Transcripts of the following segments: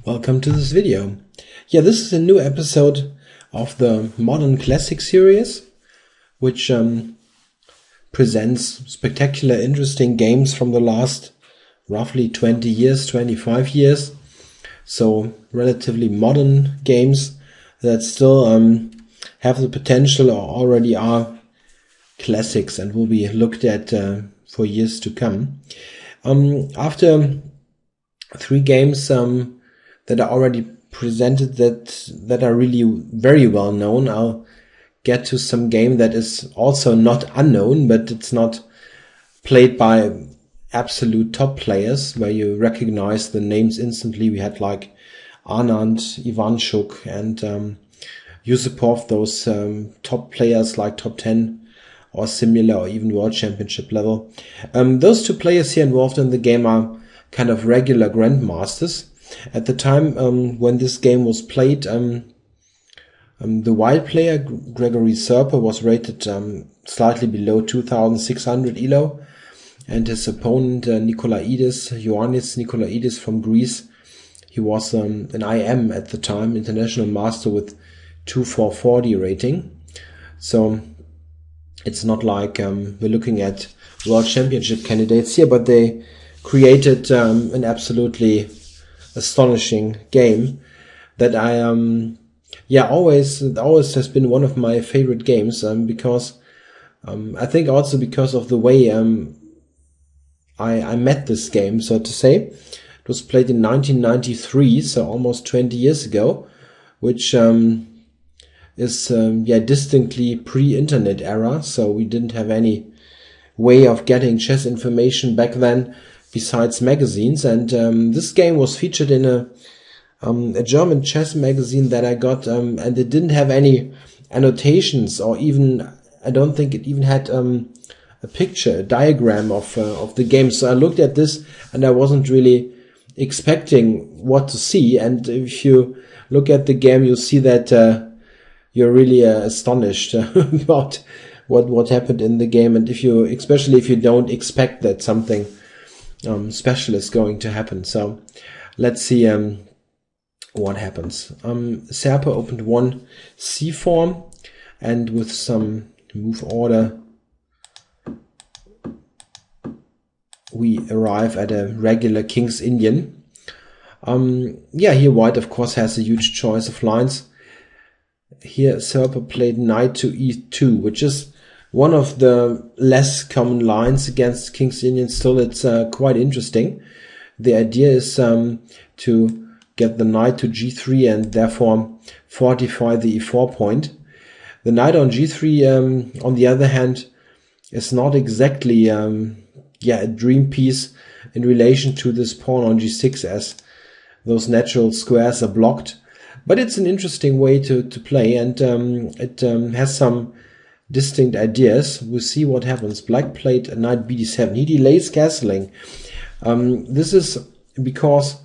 Welcome to this video. Yeah, this is a new episode of the Modern Classic series, which presents spectacular, interesting games from the last roughly 20 years, 25 years. So relatively modern games that still have the potential or already are classics and will be looked at for years to come. After three games that are already presented that are really very well known, I'll get to some game that is also not unknown, but it's not played by absolute top players where you recognize the names instantly. We had like Anand, Ivanchuk, and Yusupov, those top players like top 10 or similar or even world championship level. Those two players here involved in the game are kind of regular grandmasters. At the time when this game was played, the white player, Gregory Serper, was rated slightly below 2,600 ELO, and his opponent, Ioannis Nikolaidis from Greece, he was an IM at the time, international master with 2,440 rating. So it's not like we're looking at world championship candidates here, but they created an absolutely astonishing game that I always has been one of my favorite games because I think also because of the way I met this game, so to say. It was played in 1993, so almost 20 years ago, which is distinctly pre-internet era, so we didn't have any way of getting chess information back then besides magazines, and this game was featured in a German chess magazine that I got, and it didn't have any annotations, or even I don't think it even had a picture, a diagram of the game. So I looked at this and I wasn't really expecting what to see, and if you look at the game, you see that you're really astonished about what happened in the game, and especially if you don't expect that something special is going to happen. So let's see what happens. Serper opened one c4, and with some move order we arrive at a regular King's Indian. Here white of course has a huge choice of lines. Here Serper played knight to e2, which is one of the less common lines against King's Indian. Still, it's quite interesting. The idea is to get the knight to g3 and therefore fortify the e4 point. The knight on g3, on the other hand, is not exactly a dream piece in relation to this pawn on g6, as those natural squares are blocked. But it's an interesting way to play, and it has some distinct ideas. We'll see what happens. Black played knight bd7. He delays castling. This is because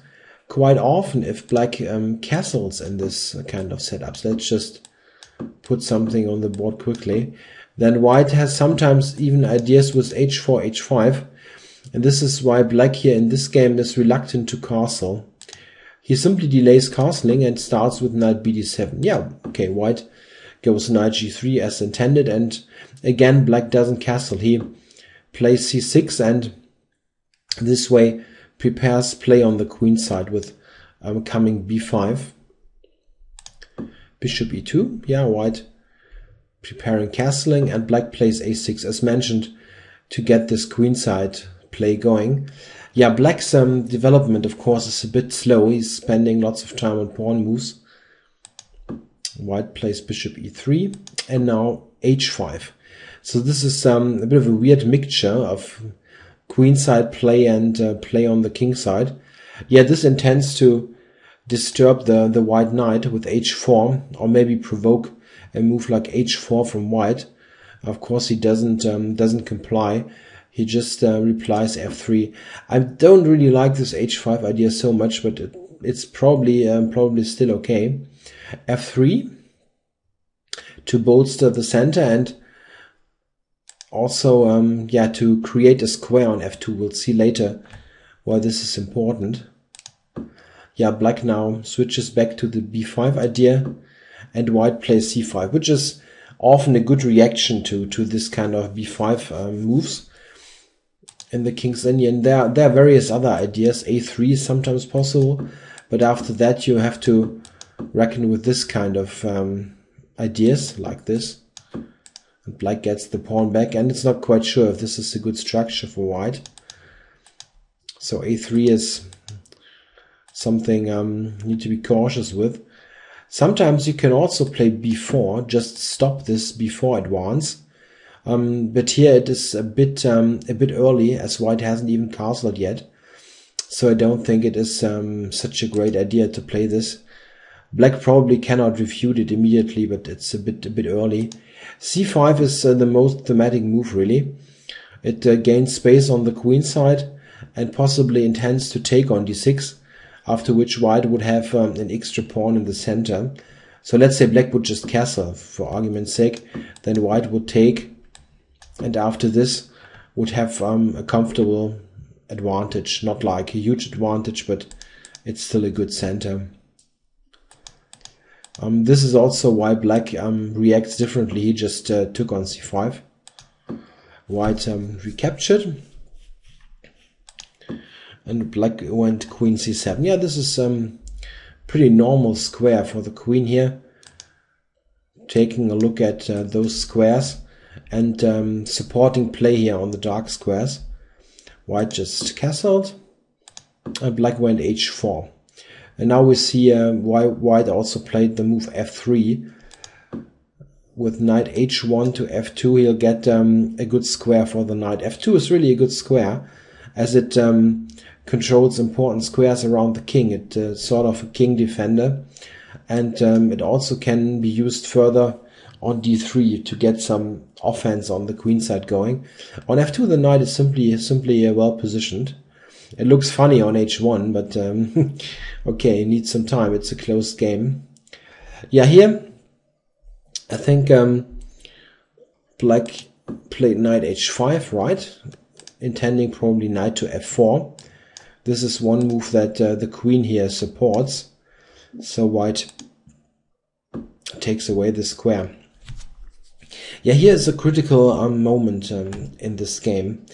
quite often if black castles in this kind of setups, let's just put something on the board quickly, then white has sometimes even ideas with h4, h5. And this is why black here in this game is reluctant to castle. He simply delays castling and starts with knight bd7. Yeah, okay, white goes knight g3 as intended, and again black doesn't castle. He plays c6 and this way prepares play on the queen side with coming b5. Bishop e2. Yeah, white preparing castling, and black plays a6 as mentioned to get this queen side play going. Yeah, black's development of course is a bit slow. He's spending lots of time on pawn moves. White plays bishop e3 and now h5. So this is a bit of a weird mixture of queenside play and play on the king side. Yeah, this intends to disturb the white knight with h4, or maybe provoke a move like h4 from white. Of course he doesn't comply. He just replies f3. I don't really like this h5 idea so much, but it's probably still okay. f3 to bolster the center, and also to create a square on f2. We'll see later why this is important. yeah, black now switches back to the b5 idea, and white plays c5, which is often a good reaction to this kind of b5 moves in the King's Indian. There are various other ideas. a3 is sometimes possible, but after that you have to reckon with this kind of ideas like this. And black gets the pawn back, and it's not quite sure if this is a good structure for white. So a3 is something you need to be cautious with. Sometimes you can also play b4, just stop this b4 advance. But here it is a bit early, as white hasn't even castled yet. So I don't think it is such a great idea to play this. Black probably cannot refute it immediately, but it's a bit early. c5 is the most thematic move, really. It gains space on the queen side and possibly intends to take on d6, after which white would have an extra pawn in the center. So let's say black would just castle, for argument's sake. Then white would take, and after this would have a comfortable advantage. Not like a huge advantage, but it's still a good center. This is also why black reacts differently. He just took on c5. White recaptured, and black went queen c7. Yeah, this is pretty normal square for the queen here. Taking a look at those squares and supporting play here on the dark squares. White just castled, and black went h4. And now we see why white also played the move f3. With knight h1 to f2, he'll get a good square for the knight. f2 is really a good square, as it controls important squares around the king. It's sort of a king defender, and it also can be used further on d3 to get some offense on the queen side going. On f2, the knight is simply well positioned. It looks funny on h1, but okay, it needs some time. It's a close game. Yeah, here I think black played knight h5, right? Intending probably knight to f4. This is one move that the queen here supports. So white takes away the square. Yeah, here is a critical moment in this game,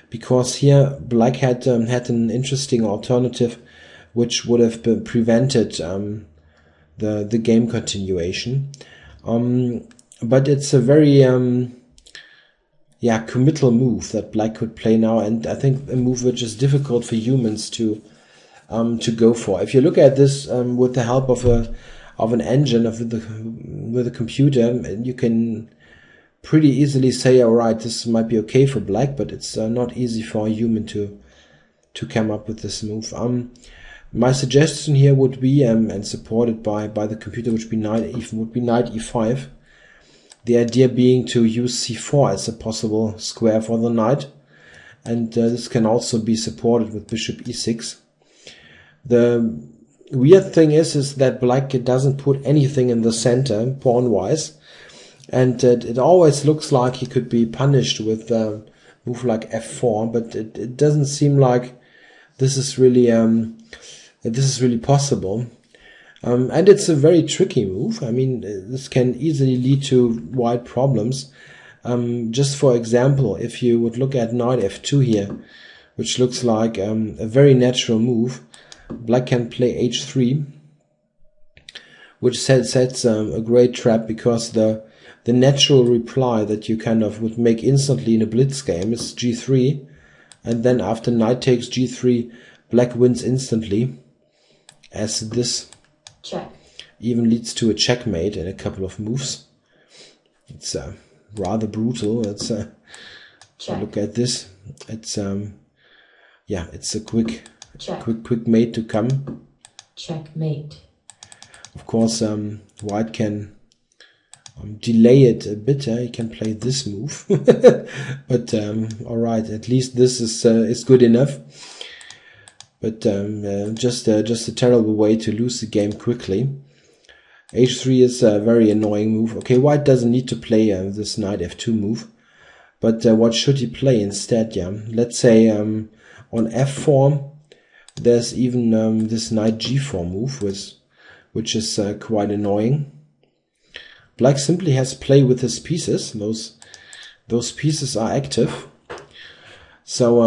because here black had an interesting alternative which would have prevented the game continuation. But it's a very committal move that black could play now, and I think a move which is difficult for humans to go for. If you look at this with the help of an engine with a computer, you can pretty easily say, all right, this might be okay for black, but it's not easy for a human to come up with this move. My suggestion here would be, and supported by the computer, would be knight e5. The idea being to use c4 as a possible square for the knight, and this can also be supported with bishop e6. The weird thing is that black doesn't put anything in the center pawn-wise, and it always looks like he could be punished with a move like f4, but it doesn't seem like this is really possible. And it's a very tricky move. I mean, this can easily lead to wide problems. Just for example, if you would look at knight f2 here, which looks like a very natural move, black can play h3, which sets a great trap, because the natural reply that you kind of would make instantly in a blitz game is g3, and then after knight takes g3, black wins instantly, as this check even leads to a checkmate in a couple of moves. It's rather brutal. It's look at this. It's it's a quick mate to come. Checkmate. Of course, white can delay it a bit. He can play this move, but all right. At least this is good enough. But just a terrible way to lose the game quickly. h3 is a very annoying move. Okay, white doesn't need to play this knight f2 move, but what should he play instead? Yeah, let's say on f4, There's even this knight g4 move, which is quite annoying. Black simply has to play with his pieces. Those pieces are active. So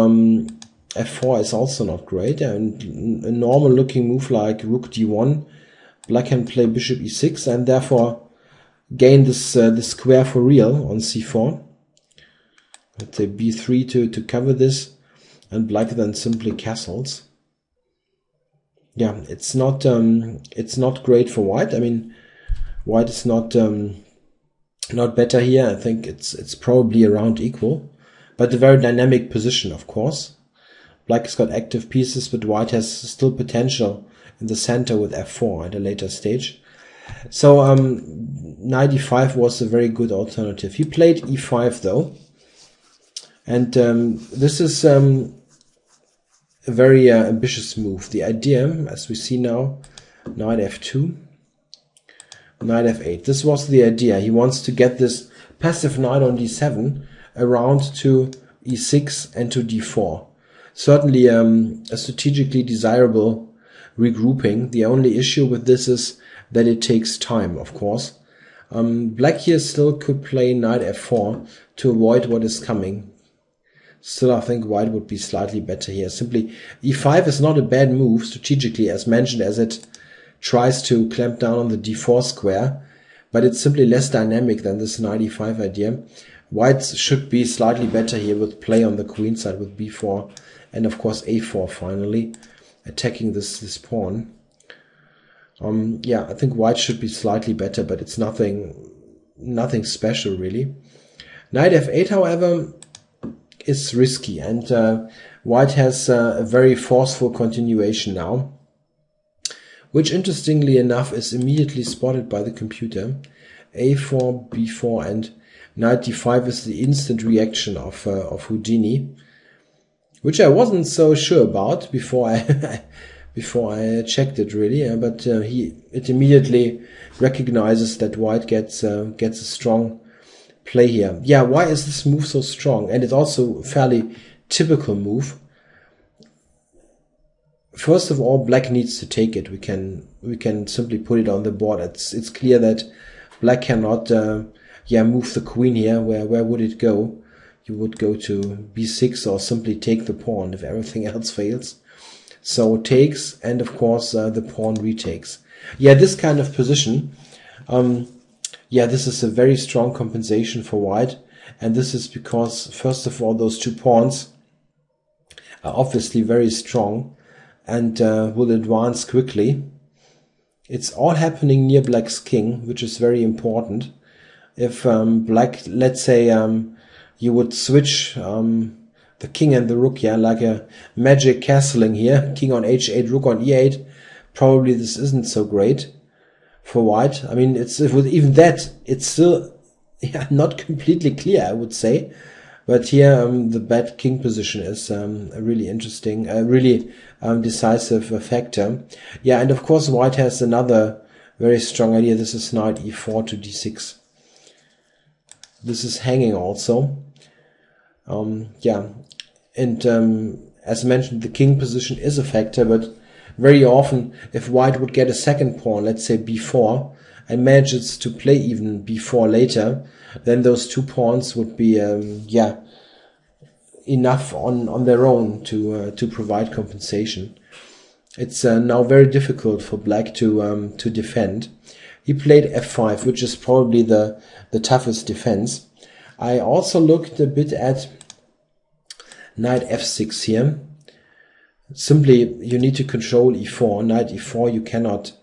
f4 is also not great. And a normal looking move like rook d1, Black can play bishop e6 and therefore gain this square for real on c4. Let's say b3 to cover this, and Black then simply castles. Yeah, it's not great for White. I mean, White is not better here. I think it's probably around equal, but a very dynamic position, of course. Black has got active pieces, but White has still potential in the center with f4 at a later stage. So knight e5 was a very good alternative. He played e5 though, and this is a very ambitious move. The idea, as we see now, knight f2, knight f8. This was the idea. He wants to get this passive knight on d7 around to e6 and to d4. Certainly a strategically desirable regrouping. The only issue with this is that it takes time, of course. Black here still could play knight f4 to avoid what is coming. Still, I think White would be slightly better here. Simply, e5 is not a bad move strategically, as mentioned, as it tries to clamp down on the d4 square, but it's simply less dynamic than this knight e5 idea. White should be slightly better here with play on the queen side with b4 and of course a4 finally, attacking this pawn. Yeah, I think White should be slightly better, but it's nothing special really. Knight f8, however, is risky, and White has a very forceful continuation now, which interestingly enough is immediately spotted by the computer. a4, b4, and knight d5 is the instant reaction of Houdini, which I wasn't so sure about before I checked it really, but it immediately recognizes that White gets a strong play here. Yeah, why is this move so strong? And it's also a fairly typical move. First of all, Black needs to take it. We can simply put it on the board. It's clear that Black cannot move the queen here. Where would it go? You would go to b6 or simply take the pawn if everything else fails. So takes, and of course the pawn retakes. Yeah, this kind of position, this is a very strong compensation for White, and this is because, first of all, those two pawns are obviously very strong and will advance quickly. It's all happening near Black's king, which is very important. If Black, let's say, you would switch the king and the rook, yeah, like a magic castling here, king on h8, rook on e8, probably this isn't so great for White. I mean, with even that, it's still not completely clear, I would say. But here, the bad king position is a really interesting, really decisive factor. Yeah, and of course, White has another very strong idea. This is knight e4 to d6. This is hanging also. As mentioned, the king position is a factor, but very often, if White would get a second pawn, let's say b4, and manages to play even b4 later, then those two pawns would be enough on their own to provide compensation. It's now very difficult for Black to defend. He played f5, which is probably the toughest defense. I also looked a bit at knight f6 here. Simply, you need to control e4. Knight e4 you cannot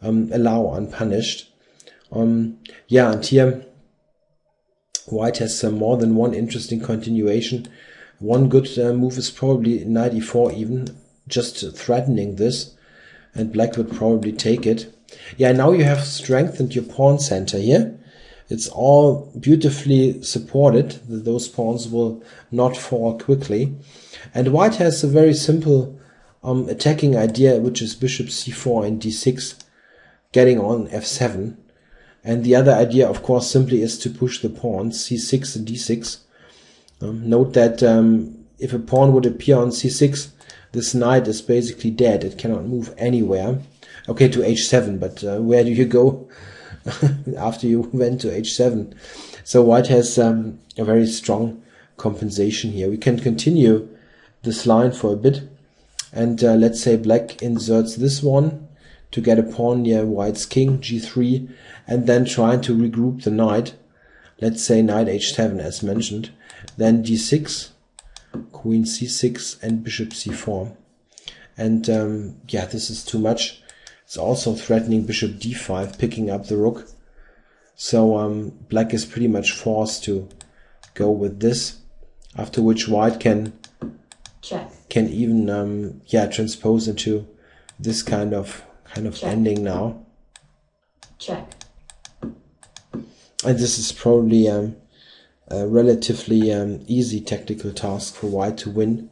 allow unpunished. And here White has more than one interesting continuation. One good move is probably knight e4 even, just threatening this, and Black would probably take it. Yeah, now you have strengthened your pawn center here. It's all beautifully supported. Those pawns will not fall quickly. And White has a very simple attacking idea, which is bishop c4 and d6, getting on f7. And the other idea, of course, simply is to push the pawns, c6 and d6. Note that if a pawn would appear on c6, this knight is basically dead. It cannot move anywhere. Okay, to h7, but where do you go after you went to h7? So white has a very strong compensation here. We can continue this line for a bit, and let's say black inserts this one to get a pawn near white's king, g3, and then trying to regroup the knight. Let's say knight h7 as mentioned, then d6, queen c6, and bishop c4. And yeah, this is too much. It's also threatening bishop d5, picking up the rook. So black is pretty much forced to go with this, after which white can even yeah, transpose into this kind of ending now. Check. And this is probably a relatively easy tactical task for white to win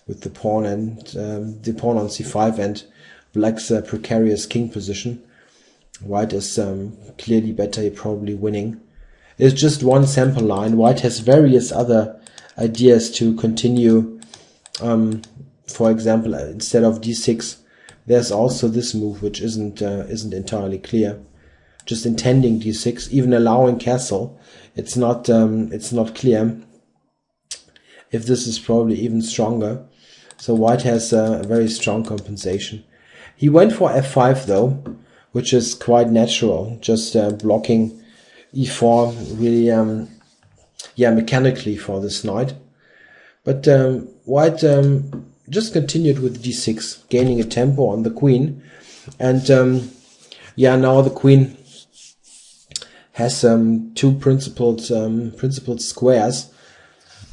with the pawn and the pawn on c5 and black's precarious king position. White is clearly better, probably winning. It's just one sample line. White has various other ideas to continue. For example, instead of d6, there's also this move which isn't entirely clear. Just intending d6, even allowing castle. It's not clear if this is probably even stronger. So white has a very strong compensation. He went for f5 though, which is quite natural, just blocking e4 really yeah, mechanically for this knight. But white just continued with d6, gaining a tempo on the queen, and yeah, now the queen has two principled squares.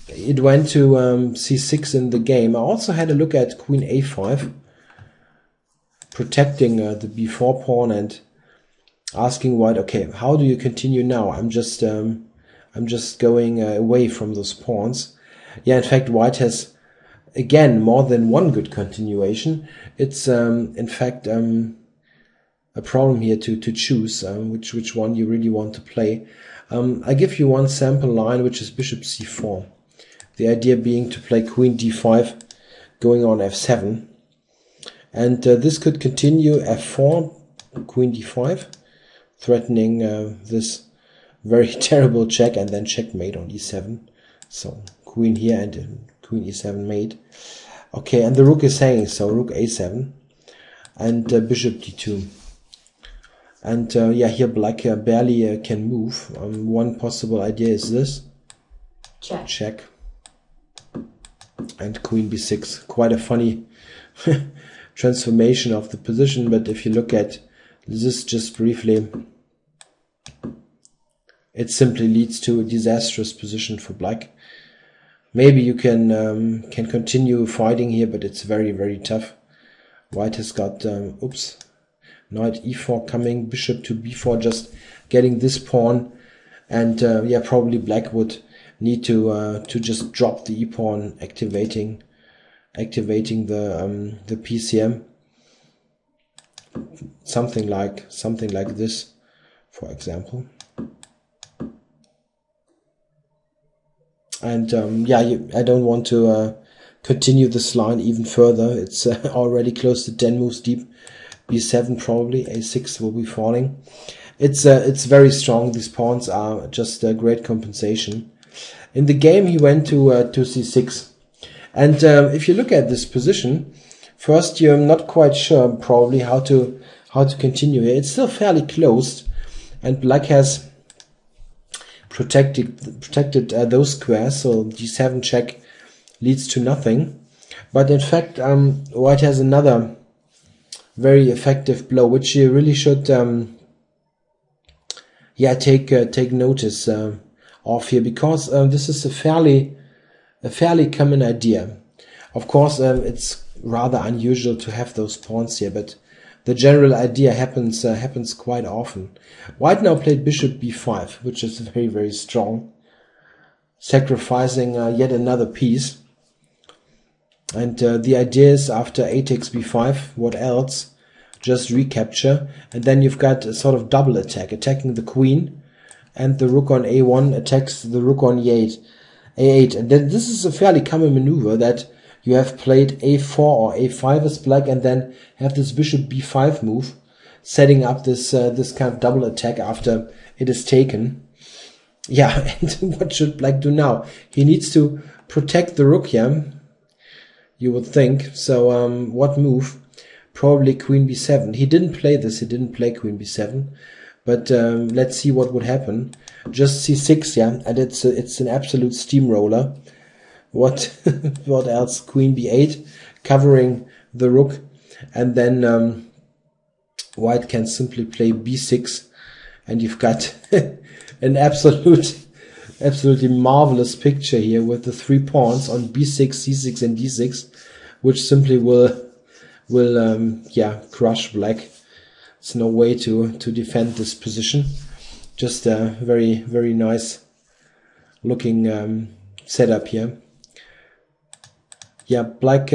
It went to c6 in the game. I also had a look at queen a5, protecting the b4 pawn and asking white, okay, how do you continue now? I'm just going away from those pawns. Yeah, in fact, white has again more than one good continuation. It's in fact a problem here to choose which one you really want to play. I give you one sample line, which is bishop c4. The idea being to play queen d5, going on f7. And this could continue f4, queen d5, threatening this very terrible check, and then checkmate on e7. So queen here and queen e7 mate. Okay, and the rook is hanging, so rook a7 and bishop d2. And yeah, here black barely can move. One possible idea is this. Check. And queen b6. Quite a funny transformation of the position, but if you look at this just briefly, it simply leads to a disastrous position for black. Maybe you can continue fighting here, but it's very, very tough. White has got oops, knight e4 coming, bishop to b4, just getting this pawn, and yeah, probably black would need to just drop the e-pawn, activating the PCM, something like this, for example. And yeah, I don't want to continue this line even further. It's already close to 10 moves deep. b7 probably, a6 will be falling. It's very strong. These pawns are just a great compensation. In the game, he went to c6. And if you look at this position, first you're not quite sure probably how to continue here. It's still fairly closed, and black has protected those squares, so d7 check leads to nothing. But in fact, white has another very effective blow, which you really should yeah, take notice of here, because this is a fairly common idea. Of course, it's rather unusual to have those pawns here, but the general idea happens quite often. White now played bishop b5, which is very, very strong, sacrificing yet another piece. And the idea is, after a takes b5, what else? Just recapture, and then you've got a sort of double attack, attacking the queen, and the rook on a1 attacks the rook on e8. And then this is a fairly common maneuver that you have played a4 or a5 as black, and then have this bishop b5 move, setting up this this kind of double attack after it is taken. Yeah, and what should black do now? He needs to protect the rook, yeah, you would think. So what move? Probably queen b7. He didn't play this, he didn't play queen b7. But let's see what would happen. Just c6, yeah, and it's an absolute steamroller. What what else? Queen b8, covering the rook, and then white can simply play b6, and you've got an absolutely marvelous picture here with the 3 pawns on b6, c6, and d6, which simply will yeah, crush black. It's no way to defend this position. Just a very nice looking setup here. Yeah, black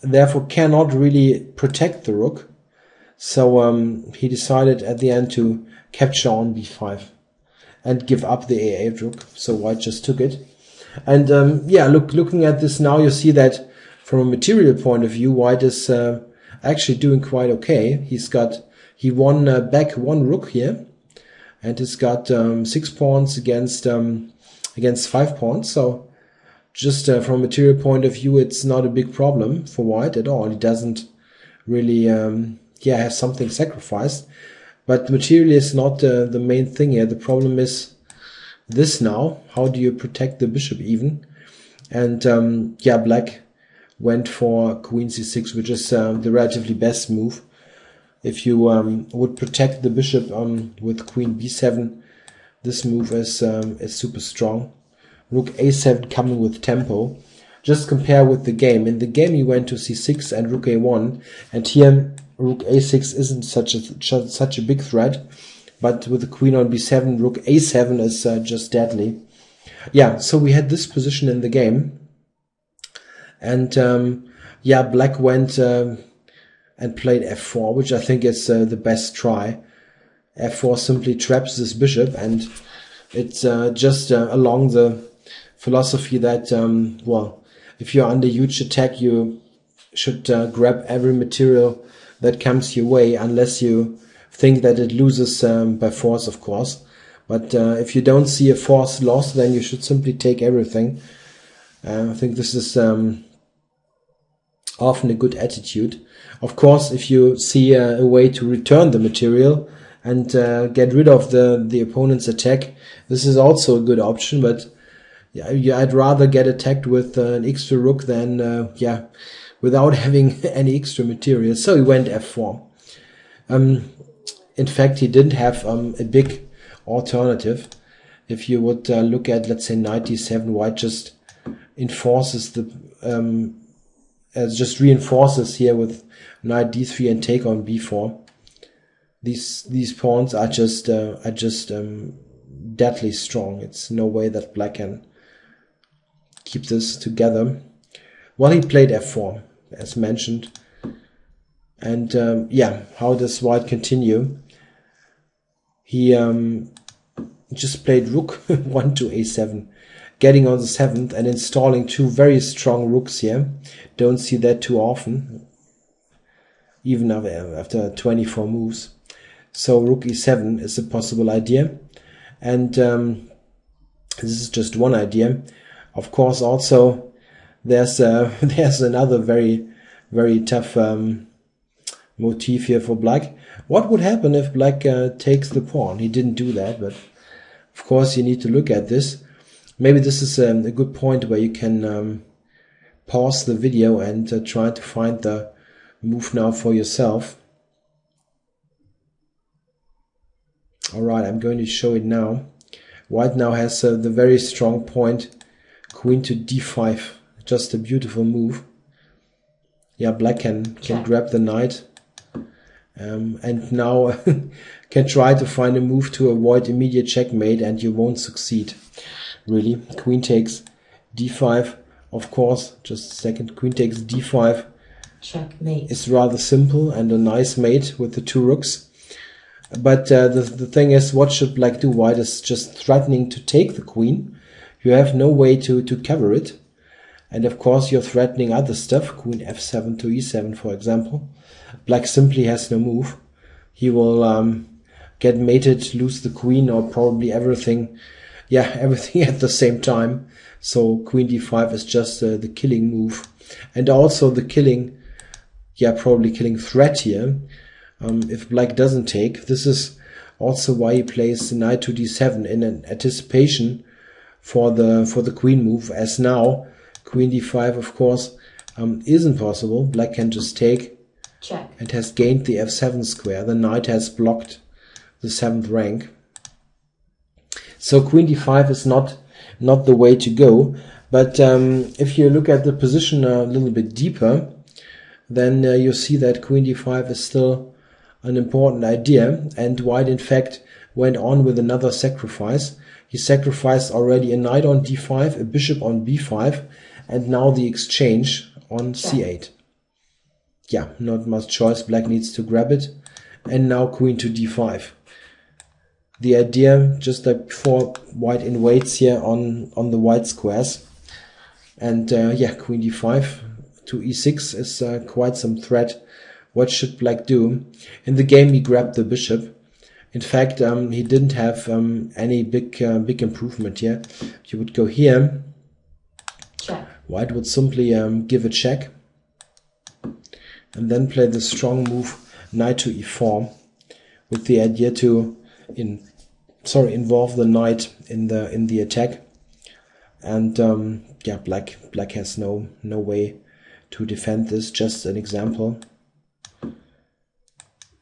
therefore cannot really protect the rook, so he decided at the end to capture on b5 and give up the a8 rook. So white just took it, and yeah, looking at this now, you see that from a material point of view, white is actually doing quite okay. He won back 1 rook here, and he's got 6 pawns against 5 pawns. So just from a material point of view, it's not a big problem for white at all. He doesn't really yeah, have something sacrificed. But materially is not the main thing here. The problem is this now. How do you protect the bishop even? And yeah, black went for queen c6, which is the relatively best move. If you would protect the bishop with queen b7, this move is super strong. Rook a7 coming with tempo. Just compare with the game. In the game he went to c6 and rook a1, and here rook a6 isn't such a big threat, but with the queen on b7, rook a7 is just deadly. Yeah, so we had this position in the game, and yeah, black went and played f4, which I think is the best try. f4 simply traps this bishop, and it's just along the philosophy that well, if you're under huge attack, you should grab every material that comes your way, unless you think that it loses by force, of course. But if you don't see a force loss, then you should simply take everything. I think this is often a good attitude. Of course, if you see a way to return the material and get rid of the opponent's attack, this is also a good option. But yeah, I'd rather get attacked with an extra rook than yeah, without having any extra material. So he went f4. In fact, he didn't have a big alternative. If you would look at, let's say, knight d7, white just enforces the just reinforces here with knight d3 and take on b4. These pawns are just deadly strong. It's no way that black can keep this together. Well, he played f4 as mentioned, and yeah, how does white continue? He just played rook 1 to a7, getting on the 7th and installing 2 very strong rooks here. Don't see that too often, even after 24 moves. So rook e7 is a possible idea, and this is just one idea. Of course, also there's another very tough motif here for black. What would happen if black takes the pawn? He didn't do that, but of course you need to look at this. Maybe this is a good point where you can pause the video and try to find the move now for yourself. Alright, I'm going to show it now. White now has the very strong point, queen to d5. Just a beautiful move. Yeah, black can grab the knight. And now can try to find a move to avoid immediate checkmate, and you won't succeed. Really, queen takes d5, of course. Just a second. Queen takes d5. Checkmate. It's rather simple and a nice mate with the 2 rooks. But the thing is, what should black do? White is just threatening to take the queen. You have no way to cover it. And of course you're threatening other stuff, queen f7 to e7 for example. Black simply has no move. He will get mated, lose the queen, or probably everything. Yeah, everything at the same time. So queen d5 is just the killing move. And also the killing, yeah, probably killing threat here. If black doesn't take. This is also why he plays knight to d7 in an anticipation for the queen move, as now queen d5 of course isn't possible. Black can just take. Check. And has gained the f7 square. The knight has blocked the 7th rank. So queen d5 is not the way to go. But if you look at the position a little bit deeper, then you see that queen d5 is still an important idea. And white in fact went on with another sacrifice. He sacrificed already a knight on d5, a bishop on b5, and now the exchange on c8. Yeah, not much choice. Black needs to grab it. And now queen to d5. The idea, just like before, white invades here on the white squares. And yeah, queen d5 to e6 is quite some threat. What should black do? In the game he grabbed the bishop. In fact, he didn't have any big improvement here. You would go here. Check. White would simply give a check. And then play the strong move knight to e4 with the idea to involve the knight in the attack. And yeah, black has no way to defend this. Just an example.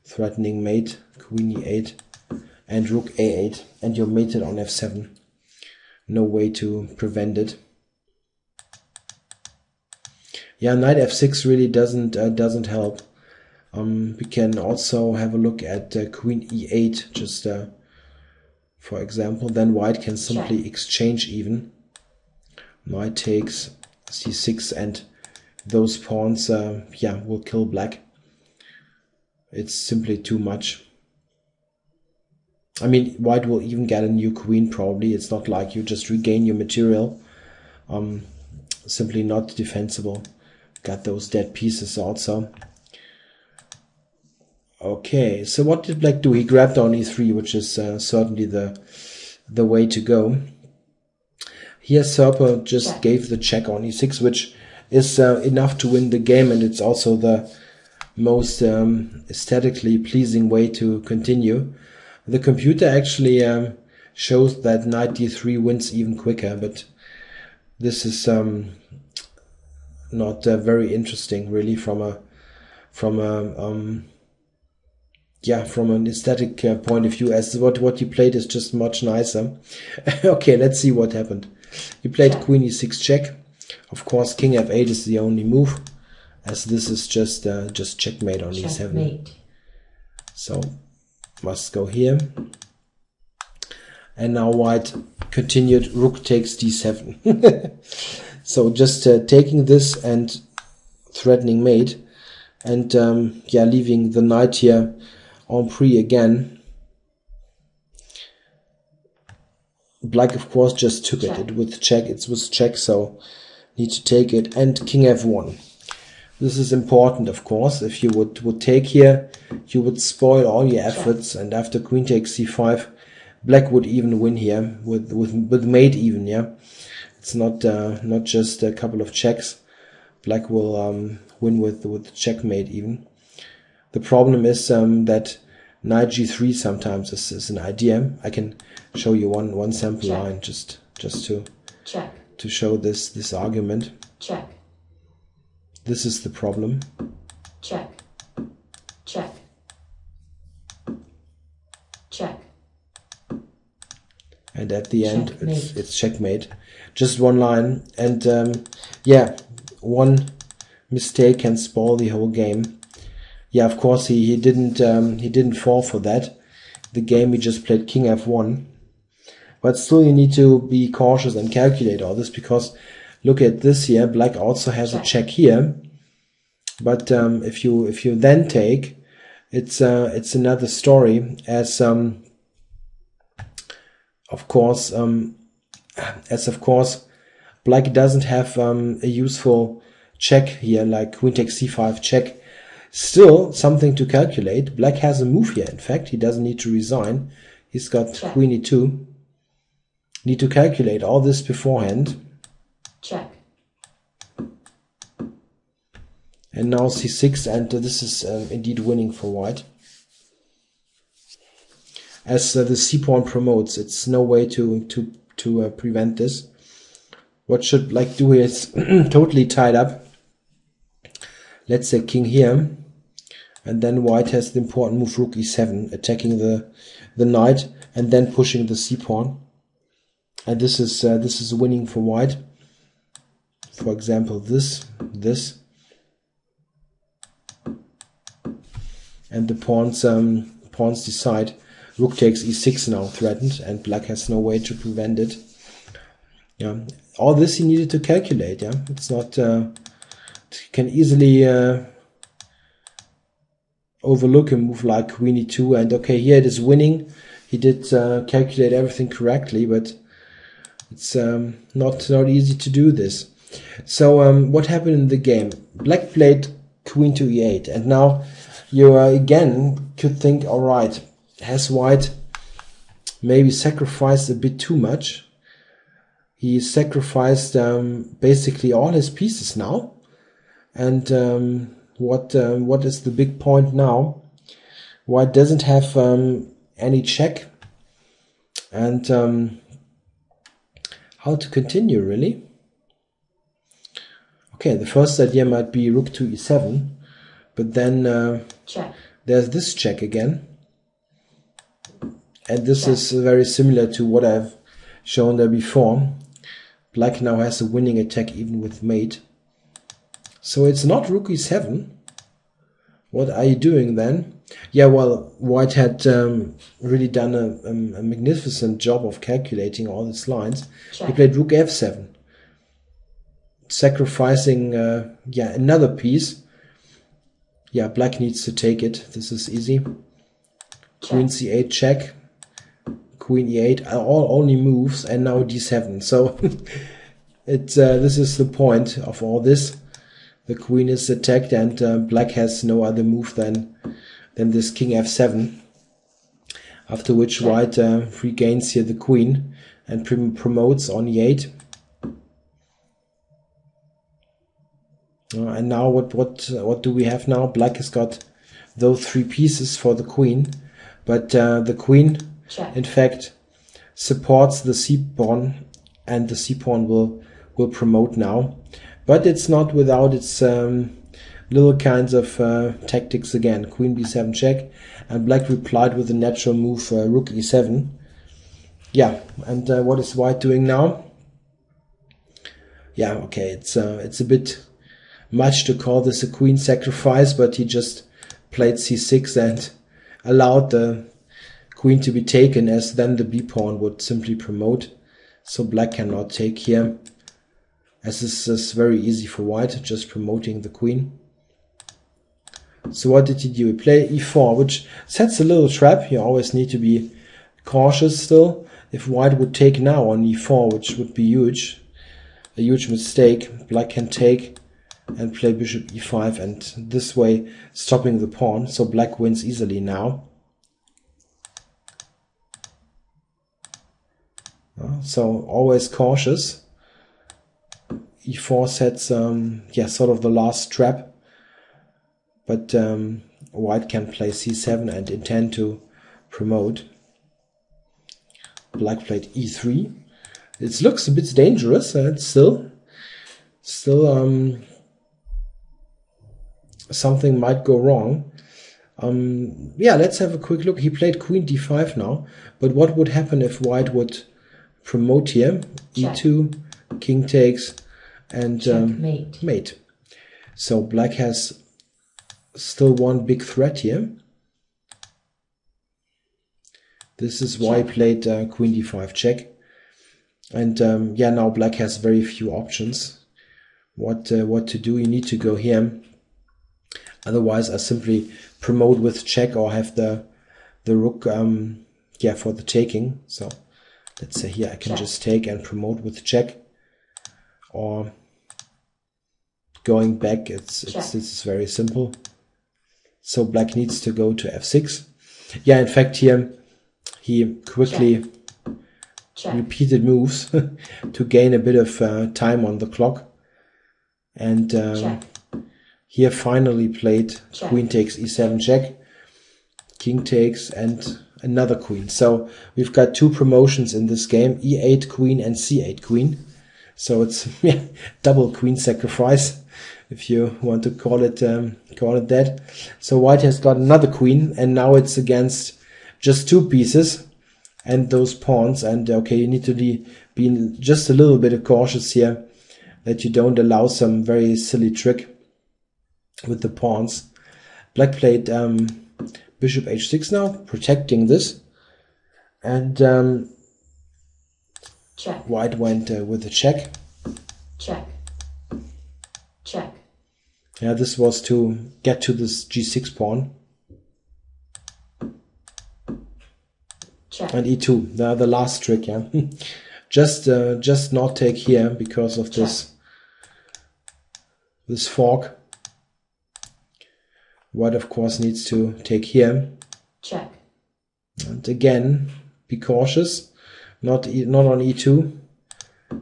Threatening mate, queen e8 and rook a8, and you're mated on f7. No way to prevent it. Yeah, knight f6 really doesn't help. We can also have a look at queen e8, just for example. Then white can simply exchange even. Knight takes c6, and those pawns, yeah, will kill black. It's simply too much. I mean, white will even get a new queen probably. It's not like you just regain your material. Simply not defensible. Got those dead pieces also. Okay, so what did black do? He grabbed on e3, which is certainly the way to go. Here Serper just gave the check on e6, which is enough to win the game, and it's also the most aesthetically pleasing way to continue. The computer actually shows that knight d3 wins even quicker, but this is not very interesting really from an aesthetic point of view, as what you played is just much nicer. Okay, let's see what happened. You played queen e6 check. Of course, king f8 is the only move, as this is just checkmate on e7. So must go here. And now white continued rook takes d7. So just taking this and threatening mate, and yeah, leaving the knight here en prise again. Black of course just took it. It was check, so need to take it. And king f1. This is important, of course. If you would take here, you would spoil all your efforts. And after queen takes c5, black would even win here with mate even. Yeah, it's not just a couple of checks. Black will win with checkmate even. The problem is that knight g3 sometimes is an idea. I can show you one sample line just to show this argument. Check. This is the problem. Check. Check. Check. And at the end, it's checkmate. Just one line, and yeah, one mistake can spoil the whole game. Yeah, of course he didn't fall for that. The game he just played king f1, but still you need to be cautious and calculate all this, because look at this here. Black also has a check here, but if you then take, it's another story, as of course Black doesn't have a useful check here, like queen takes c5 check. Still something to calculate. Black has a move here. In fact, he doesn't need to resign. He's got Check. queen e2. Need to calculate all this beforehand. Check. And now c6, and this is indeed winning for white. As the c-pawn promotes, it's no way to prevent this. What should Black do here is totally tied up. Let's say king here, and then white has the important move rook e7, attacking the knight, and then pushing the c-pawn. And this is winning for white. For example, this, and the pawns decide. Rook takes e6 now threatened, and Black has no way to prevent it. Yeah, all this he needed to calculate. Yeah, it's not. Can easily overlook a move like queen e2, and okay, here it is winning. He did calculate everything correctly, but it's not easy to do this. So what happened in the game? Black played queen to e8, and now you again could think, all right, has white maybe sacrificed a bit too much? He sacrificed basically all his pieces now, and what is the big point now? White doesn't have any check, and how to continue really? Okay, the first idea might be rook to e7, but then Check. there's this check again. And this is very similar to what I've shown there before. Black now has a winning attack even with mate. So it's not rook e7. What are you doing then? Yeah, well, white had really done a magnificent job of calculating all these lines. Check. He played rook f7. Sacrificing another piece. Yeah, Black needs to take it. This is easy. Queen c8 check. Queen e8 are all only moves, and now d7. So it's this is the point of all this. The queen is attacked, and Black has no other move than this king f7. After which white regains here the queen and promotes on e8. And now what do we have now? Black has got those three pieces for the queen, but the queen, in fact, supports the c-pawn, and the c-pawn will promote now. But it's not without its little kinds of tactics again. Queen b7 check, and Black replied with a natural move rook e7. Yeah, and what is white doing now? Yeah, okay, it's a bit much to call this a queen sacrifice, but he just played c6 and allowed the queen to be taken, as then the b-pawn would simply promote. So Black cannot take here, as this is very easy for white, just promoting the queen. So what did he do? He played e4, which sets a little trap. You always need to be cautious still. If white would take now on e4, which would be huge, a huge mistake, Black can take and play bishop e5, and this way stopping the pawn. So Black wins easily now. So always cautious. e4 sets sort of the last trap, but white can play c7 and intend to promote. Black played e3. It looks a bit dangerous. It's still something might go wrong. Let's have a quick look. He played queen d5 now, but what would happen if white would promote here? Check. e2, king takes, and mate. So Black has still one big threat here. This is why he played queen d5 check. And now Black has very few options. What to do? You need to go here. Otherwise, I simply promote with check, or have the rook for the taking. So let's say here I can just take and promote with check. or going back. It's very simple. So black needs to go to f6. Yeah, in fact here he quickly repeated moves to gain a bit of time on the clock. And here finally played queen takes e7 check, king takes, and another queen. So we've got two promotions in this game, e8 queen and c8 queen. So it's double queen sacrifice, if you want to call it that. So white has got another queen, and now it's against just two pieces and those pawns. And okay, you need to be just a little bit cautious here, that you don't allow some very silly trick with the pawns. Black played bishop h6 now, protecting this, and white went with a check. Check. Yeah, this was to get to this g6 pawn. Check. And e2, the last trick, yeah. just not take here because of this fork. White of course needs to take here. Check. And again, be cautious. Not on e2,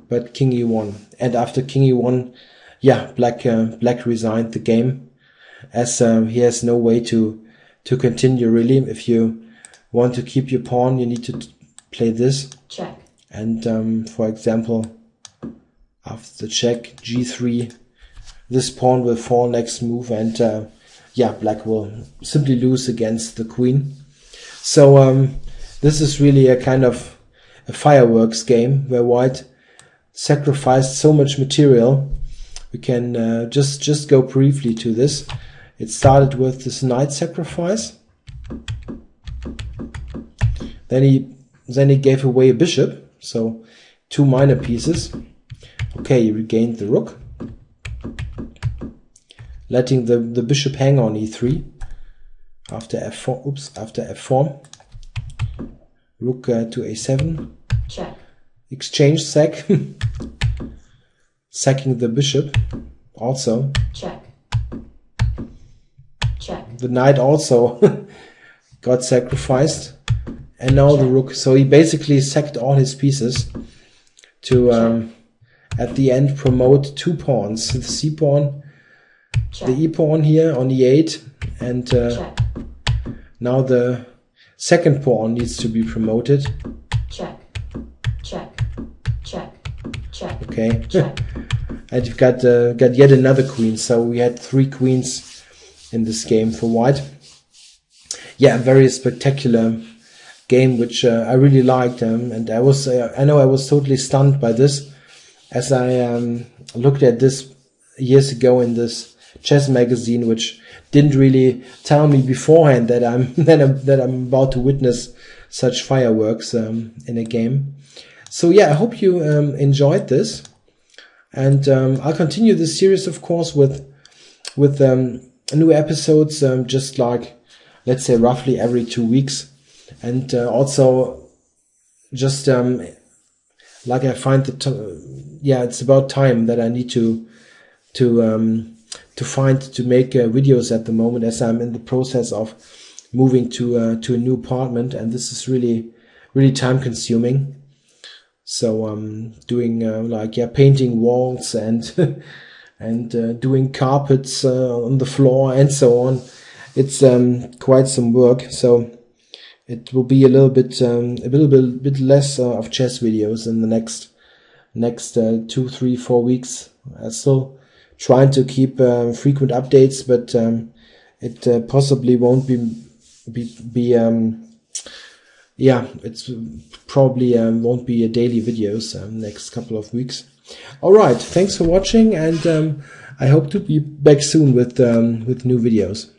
but king e1. And after king e1, yeah, black resigned the game, as he has no way to continue really. If you want to keep your pawn, you need to play this. Check. And for example, after the check, g3, this pawn will fall next move, and yeah, black will simply lose against the queen. So this is really a kind of a fireworks game where white sacrificed so much material. We can just go briefly to this. It started with this knight sacrifice. Then he gave away a bishop, so two minor pieces. Okay, he regained the rook, letting the bishop hang on e3 after f4. Oops, after f4. Rook to a7. Check. Exchange sack. Sacking the bishop also. Check. The knight also got sacrificed. And now the rook. So he basically sacked all his pieces to at the end promote two pawns. The c pawn, the e pawn here on e8, and now the second pawn needs to be promoted. Okay. And you've got yet another queen. So we had three queens in this game for white. Yeah, very spectacular game, which I really liked, and I know I was totally stunned by this, as I looked at this years ago in this chess magazine, which didn't really tell me beforehand that I'm about to witness such fireworks in a game. So yeah, I hope you enjoyed this, and I'll continue this series, of course, with new episodes, just like, let's say, roughly every 2 weeks. And also just like I find that it's about time that I need to make videos at the moment, as I'm in the process of moving to a new apartment, and this is really time consuming. So doing painting walls and and doing carpets on the floor and so on. It's quite some work. So it will be a little bit less of chess videos in the next 2, 3, 4 weeks. I'm still trying to keep frequent updates, but it possibly won't it's probably won't be a daily videos next couple of weeks. All right, thanks for watching, and I hope to be back soon with new videos.